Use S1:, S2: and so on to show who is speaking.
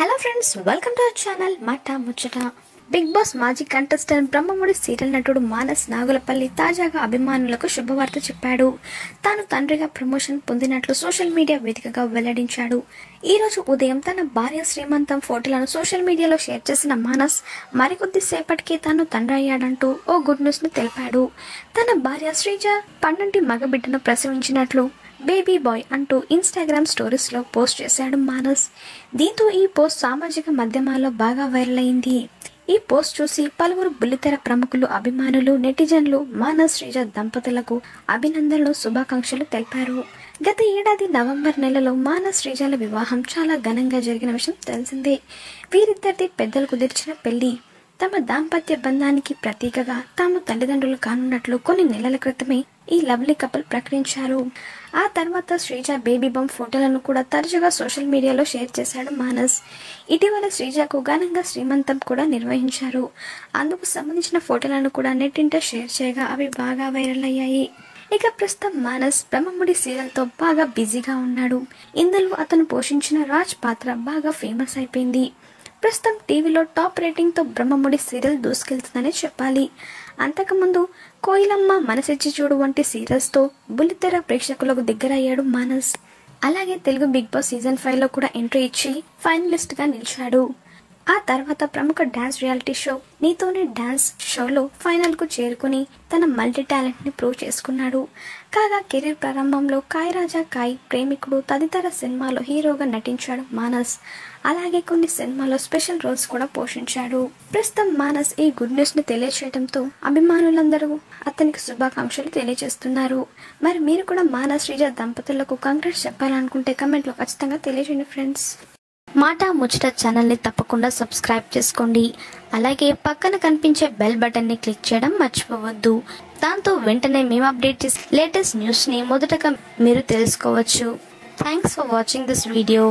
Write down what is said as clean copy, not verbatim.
S1: Hello friends, welcome to our channel మాట ముచ్చట. Big boss మాజీ కంటెస్టెంట్ బ్రహ్మముడి సీరియల్ నటుడు మానస్ నాగులపల్లి తాజాగా అభిమానులకు శుభవార్త చెప్పాడు. తాను తండ్రిగా ప్రమోషన్ పొందినట్లు సోషల్ మీడియా వేదికగా వెల్లడించాడు. ఈ రోజు ఉదయం తన భార్య శ్రీమంతం ఫోటోలను సోషల్ మీడియాలో షేర్ చేసిన మానస్ మరికొద్ది సేపటికి తాను తండ్రి అయ్యాడంటూ ఓ గుడ్ న్యూస్ ను తెలిపాడు. తన భార్య శ్రీజ పన్నంటి మగబిడ్డను ప్రసవించినట్లు బేబీ బాయ్ అంటూ ఇన్స్టాగ్రామ్ స్టోరీస్ లో పోస్ట్ చేశాడు మానస్. దీంతో ఈ పోస్ట్ సామాజిక మాధ్యమాల్లో బాగా వైరల్ అయింది. ఈ పోస్ట్ చూసి పలువురు బుల్లితెర ప్రముఖులు, అభిమానులు, నెటిజన్లు మానస్ శ్రీజ దంపతులకు అభినందనలు, శుభాకాంక్షలు తెలిపారు. గత ఏడాది నవంబర్ నెలలో మానస్ శ్రీజల వివాహం చాలా ఘనంగా జరిగిన విషయం తెలిసిందే. వీరిద్దరిది పెద్దలు కుదిర్చిన పెళ్లి. తమ దాంపత్య బంధానికి ప్రతీకగా తాము తల్లిదండ్రులు కానున్నట్లు కొన్ని నెలల క్రితమే ఈ లవ్లీ కపుల్ ప్రకటించారు. ఆ తర్వాత శ్రీజ బేబీ బంప్ ఫోటోలను కూడా తరచుగా సోషల్ మీడియాలో షేర్ చేశాడు మానస్. ఇటీవల శ్రీజకు ఘనంగా శ్రీమంతం కూడా నిర్వహించారు. అందుకు సంబంధించిన ఫోటోలను కూడా నెట్టింట షేర్ చేయగా అవి బాగా వైరల్ అయ్యాయి. ఇక ప్రస్తుతం మానస్ బ్రహ్మముడి సీరియల్ తో బాగా బిజీగా ఉన్నాడు. ఇందులో అతను పోషించిన రాజ్ పాత్ర బాగా ఫేమస్ అయిపోయింది. ప్రస్తుతం టీవీలో టాప్ రేటింగ్ తో బ్రహ్మముడి సీరియల్ దూసుకెళ్తుందని చెప్పాలి. అంతకుముందు కోయిలమ్మ, మనసిచ్చి చూడు వంటి సీరియల్స్ తో బుల్లితెర ప్రేక్షకులకు దగ్గరయ్యాడు మానస్. అలాగే తెలుగు బిగ్ బాస్ సీజన్ 5 లో కూడా ఎంట్రీ ఇచ్చి ఫైనలిస్ట్ గా నిలిచాడు. ఆ తర్వాత ప్రముఖ డాన్స్ రియాలిటీ షో నీతోనే డాన్స్ షోలో ఫైనల్ కు చేరుకుని తన మల్టీ టాలెంట్ ని ప్రూవ్ చేసుకున్నాడు. కాగా కెరీర్ ప్రారంభంలో కాయ్ రాజా కాయ్, ప్రేమికుడు తదితర సినిమాలో హీరోగా నటించాడు మానస్. అలాగే కొన్ని సినిమాలో స్పెషల్ రోల్స్ కూడా పోషించాడు. ప్రస్తుతం మానస్ ఈ గుడ్ న్యూస్ ని తెలియచేయడంతో అభిమానులందరూ అతనికి శుభాకాంక్షలు తెలియజేస్తున్నారు. మరి మీరు కూడా మానస్ శ్రీజ దంపతులకు కంగ్రాట్స్ చెప్పాలనుకుంటే కమెంట్ లో ఖచ్చితంగా తెలియజేయండి ఫ్రెండ్స్. మాట ముచ్చట ఛానల్ ని తప్పకుండా సబ్స్క్రైబ్ చేసుకోండి. అలాగే పక్కన కనిపించే బెల్ బటన్ ని క్లిక్ చేయడం మర్చిపోవద్దు. దాంతో వెంటనే మేము అప్డేట్ చేసే లేటెస్ట్ న్యూస్ ని మొదటగా మీరు తెలుసుకోవచ్చు. Thanks for watching this video.